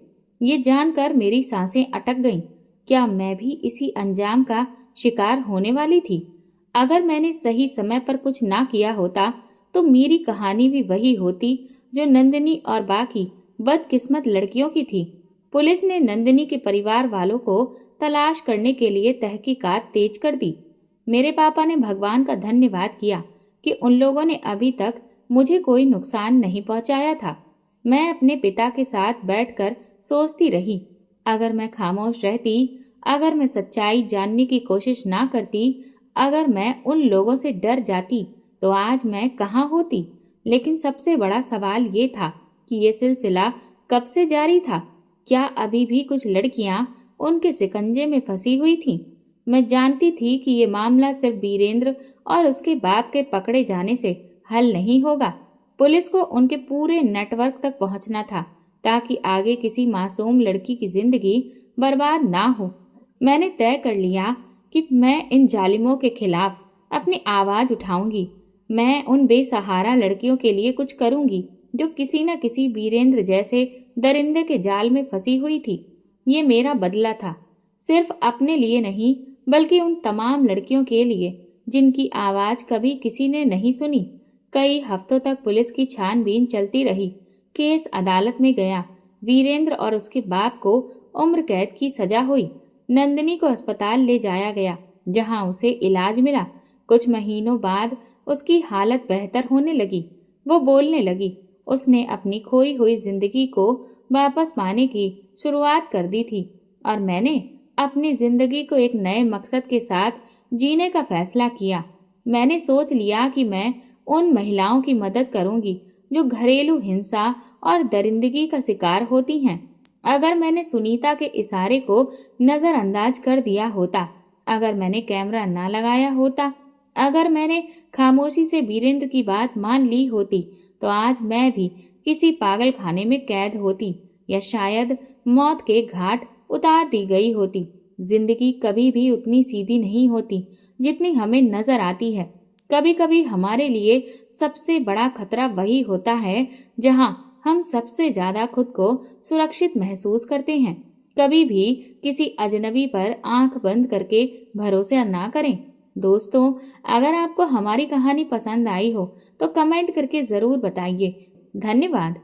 ये जानकर मेरी सांसें अटक गईं। क्या मैं भी इसी अंजाम का शिकार होने वाली थी? अगर मैंने सही समय पर कुछ ना किया होता तो मेरी कहानी भी वही होती जो नंदिनी और बाकी बदकिस्मत लड़कियों की थी। पुलिस ने नंदिनी के परिवार वालों को तलाश करने के लिए तहकीकात तेज कर दी। मेरे पापा ने भगवान का धन्यवाद किया कि उन लोगों ने अभी तक मुझे कोई नुकसान नहीं पहुंचाया था। मैं अपने पिता के साथ बैठकर सोचती रही, अगर मैं खामोश रहती, अगर मैं सच्चाई जानने की कोशिश ना करती, अगर मैं उन लोगों से डर जाती, तो आज मैं कहाँ होती। लेकिन सबसे बड़ा सवाल ये था कि ये सिलसिला कब से जारी था? क्या अभी भी कुछ लड़कियां उनके शिकंजे में फंसी हुई थीं? मैं जानती थी कि ये मामला सिर्फ वीरेंद्र और उसके बाप के पकड़े जाने से हल नहीं होगा। पुलिस को उनके पूरे नेटवर्क तक पहुंचना था ताकि आगे किसी मासूम लड़की की जिंदगी बर्बाद ना हो। मैंने तय कर लिया कि मैं इन जालिमों के खिलाफ अपनी आवाज उठाऊंगी। मैं उन बेसहारा लड़कियों के लिए कुछ करूंगी जो किसी न किसी वीरेंद्र जैसे दरिंदे के जाल में फंसी हुई थी। ये मेरा बदला था, सिर्फ अपने लिए नहीं बल्कि उन तमाम लड़कियों के लिए जिनकी आवाज कभी किसी ने नहीं सुनी। कई हफ्तों तक पुलिस की छानबीन चलती रही। केस अदालत में गया। वीरेंद्र और उसके बाप को उम्र कैद की सजा हुई। नंदिनी को अस्पताल ले जाया गया, जहां उसे इलाज मिला। कुछ महीनों बाद उसकी हालत बेहतर होने लगी। वो बोलने लगी। उसने अपनी खोई हुई जिंदगी को वापस पाने की शुरुआत कर दी थी और मैंने अपनी जिंदगी को एक नए मकसद के साथ जीने का फैसला किया। मैंने सोच लिया कि मैं उन महिलाओं की मदद करूंगी जो घरेलू हिंसा और दरिंदगी का शिकार होती हैं। अगर मैंने सुनीता के इशारे को नजरअंदाज कर दिया होता, अगर मैंने कैमरा ना लगाया होता, अगर मैंने खामोशी से वीरेंद्र की बात मान ली होती, तो आज मैं भी किसी पागल खाने में कैद होती या शायद मौत के घाट उतार दी गई होती। जिंदगी कभी भी उतनी सीधी नहीं होती जितनी हमें नजर आती है। कभी कभी हमारे लिए सबसे बड़ा खतरा वही होता है जहां हम सबसे ज्यादा खुद को सुरक्षित महसूस करते हैं। कभी भी किसी अजनबी पर आंख बंद करके भरोसा ना करें। दोस्तों, अगर आपको हमारी कहानी पसंद आई हो तो कमेंट करके जरूर बताइए। धन्यवाद।